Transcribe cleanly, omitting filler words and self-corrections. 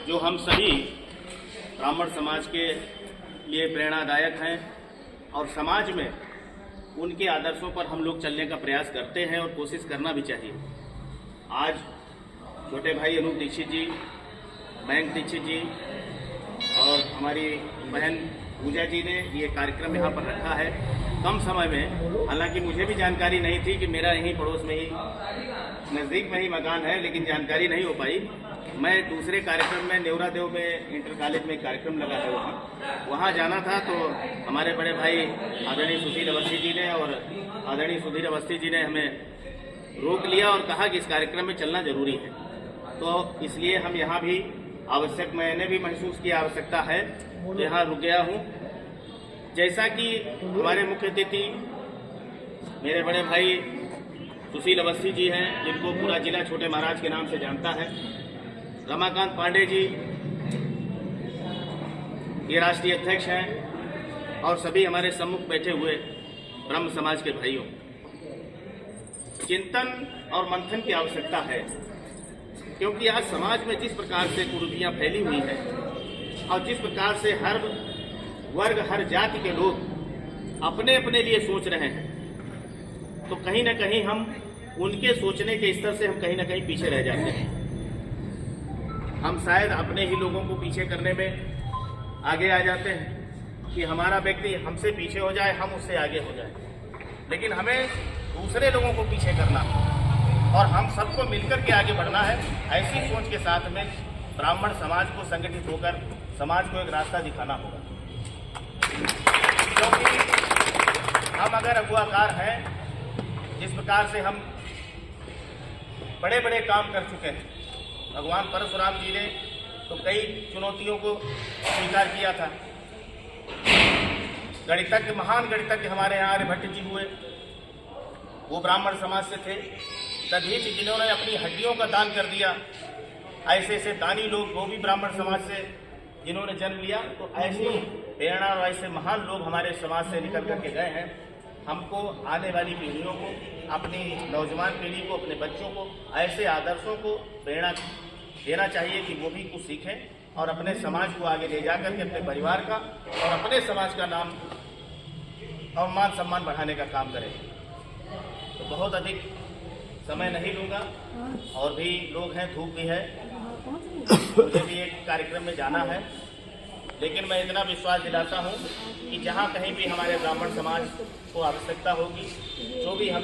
जो हम सभी ब्राह्मण समाज के लिए प्रेरणादायक हैं और समाज में उनके आदर्शों पर हम लोग चलने का प्रयास करते हैं और कोशिश करना भी चाहिए। आज छोटे भाई अनूप दीक्षित जी, मयंक दीक्षित जी और हमारी बहन पूजा जी ने ये कार्यक्रम यहाँ पर रखा है कम समय में। हालांकि मुझे भी जानकारी नहीं थी कि मेरा यहीं पड़ोस में ही नज़दीक में ही मकान है, लेकिन जानकारी नहीं हो पाई। मैं दूसरे कार्यक्रम में नेवरा देव में इंटर कॉलेज में कार्यक्रम लगा है, वहाँ जाना था। तो हमारे बड़े भाई आदरणीय सुधीर अवस्थी जी ने और आदरणीय सुधीर अवस्थी जी ने हमें रोक लिया और कहा कि इस कार्यक्रम में चलना जरूरी है। तो इसलिए हम यहाँ भी मैंने भी महसूस किया आवश्यकता है, तो यहाँ रुक गया हूँ। जैसा कि हमारे मुख्य अतिथि मेरे बड़े भाई सुशील अवस्थी जी हैं, जिनको पूरा जिला छोटे महाराज के नाम से जानता है, रमाकांत पांडे जी ये राष्ट्रीय अध्यक्ष हैं, और सभी हमारे सम्मुख बैठे हुए ब्रह्म समाज के भाइयों, चिंतन और मंथन की आवश्यकता है। क्योंकि आज समाज में जिस प्रकार से कुरीतियां फैली हुई है और जिस प्रकार से हर वर्ग हर जाति के लोग अपने अपने लिए सोच रहे हैं, तो कहीं ना कहीं हम उनके सोचने के स्तर से हम कहीं ना कहीं पीछे रह जाते हैं। हम शायद अपने ही लोगों को पीछे करने में आगे आ जाते हैं कि हमारा व्यक्ति हमसे पीछे हो जाए, हम उससे आगे हो जाए। लेकिन हमें दूसरे लोगों को पीछे करना और हम सबको मिलकर के आगे बढ़ना है। ऐसी सोच के साथ में ब्राह्मण समाज को संगठित होकर समाज को एक रास्ता दिखाना होगा। क्योंकि हम अगर अगुवाकार हैं, जिस प्रकार से हम बड़े बड़े काम कर चुके हैं, भगवान परशुराम जी ने तो कई चुनौतियों को स्वीकार किया था। गणितज्ञ, महान गणितज्ञ हमारे यहाँ आर्यभट्ट जी हुए, वो ब्राह्मण समाज से थे। दधीच जिन्होंने अपनी हड्डियों का दान कर दिया, ऐसे ऐसे दानी लोग वो भी ब्राह्मण समाज से जिन्होंने जन्म लिया। तो ऐसी प्रेरणा और ऐसे महान लोग हमारे समाज से निकल करके गए हैं। हमको आने वाली पीढ़ियों को, अपनी नौजवान पीढ़ी को, अपने बच्चों को ऐसे आदर्शों को प्रेरणा देना चाहिए कि वो भी कुछ सीखें और अपने समाज को आगे ले जाकर के अपने परिवार का और अपने समाज का नाम और मान सम्मान बढ़ाने का काम करें। तो बहुत अधिक समय नहीं लूँगा, और भी लोग हैं, धूप भी है, मुझे भी एक कार्यक्रम में जाना है। लेकिन मैं इतना विश्वास दिलाता हूँ कि जहाँ कहीं भी हमारे ब्राह्मण समाज को आवश्यकता होगी, जो भी हम